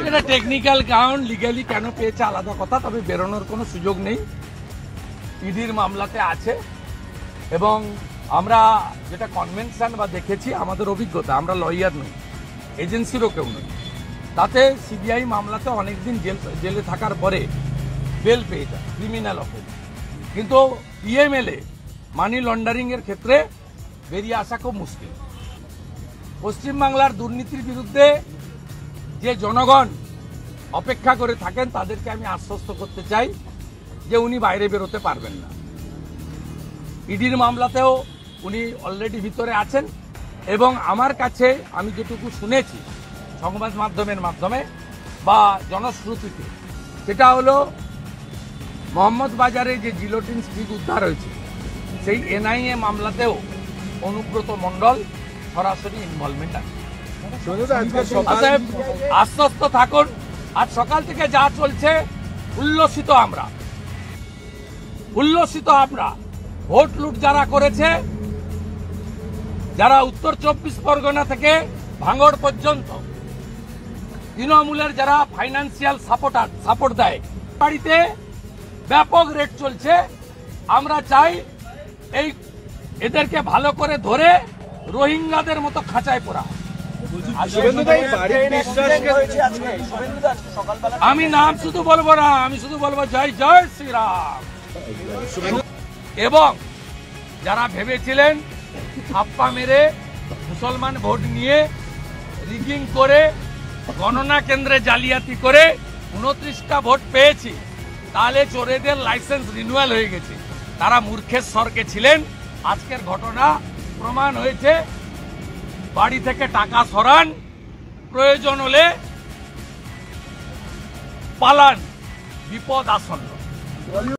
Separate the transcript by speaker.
Speaker 1: এটা technical ground, legally কেন পেয়েছে আলাদা কথা, তবে বেরোনোর কোনো সুযোগ নেই। ইডির মামলাতে আছে এবং আমরা যেটা কনভেনশন বা দেখেছি, আমাদের অভিজ্ঞতা, আমরা লয়ার নই, এজেন্সিরও কেউ নই, তাতে সিবিআই মামলাতে অনেকদিন জেলে থাকার পরে বেল পেয়ে যায়, ক্রিমিনাল অফেন্স। কিন্তু পিএমএলএ মানি লন্ডারিংয়ের ক্ষেত্রে বেরিয়ে আসা খুব মুশকিল। পশ্চিমবাংলার দুর্নীতির বিরুদ্ধে যে জনগণ অপেক্ষা করে থাকেন তাদেরকে আমি আশ্বস্ত করতে চাই যে উনি বাইরে বেরোতে পারবেন না। ইডির মামলাতেও উনি অলরেডি ভিতরে আছেন এবং আমার কাছে আমি যেটুকু শুনেছি সংবাদ মাধ্যমের মাধ্যমে বা জনশ্রুতিতে, সেটা হলো মোহাম্মদ বাজারে যে জিলোটিন স্টিক উদ্ধার হয়েছে সেই এনআইএ মামলাতেও অনুব্রত মণ্ডল সরাসরি ইনভলভমেন্ট আছে। আশ্বস্ত থাকুন, আজ সকাল থেকে যা চলছে উল্লসিত আমরা। ভোট লুট যারা করেছে, যারা উত্তর 24 পরগনা থেকে ভাঙড় পর্যন্ত তৃণমূলের যারা ফাইন্যান্সিয়াল সাপোর্ট দেয়, বাড়িতে ব্যাপক রেট চলছে। আমরা চাই এদেরকে ভালো করে ধরে রোহিঙ্গাদের মতো খাঁচায় পড়া। আমি নাম শুধু বলবো না, আমি শুধু বলবো জয় জয় শ্রীরাম। এবং যারা ভেবেছিলেন ছাপ্পা মেরে মুসলমান ভোট নিয়ে রিগিং করে গণনা কেন্দ্রে জালিয়াতি করে 29টা ভোট পেয়েছি, তাহলে চোরেদের লাইসেন্স রিনিউয়াল হয়ে গেছে, তারা মূর্খের স্বর্গে ছিলেন। আজকের ঘটনা প্রমাণ হয়েছে। বাড়ি থেকে টাকা সরান, প্রয়োজন হলে পালান, বিপদ আসন্ন।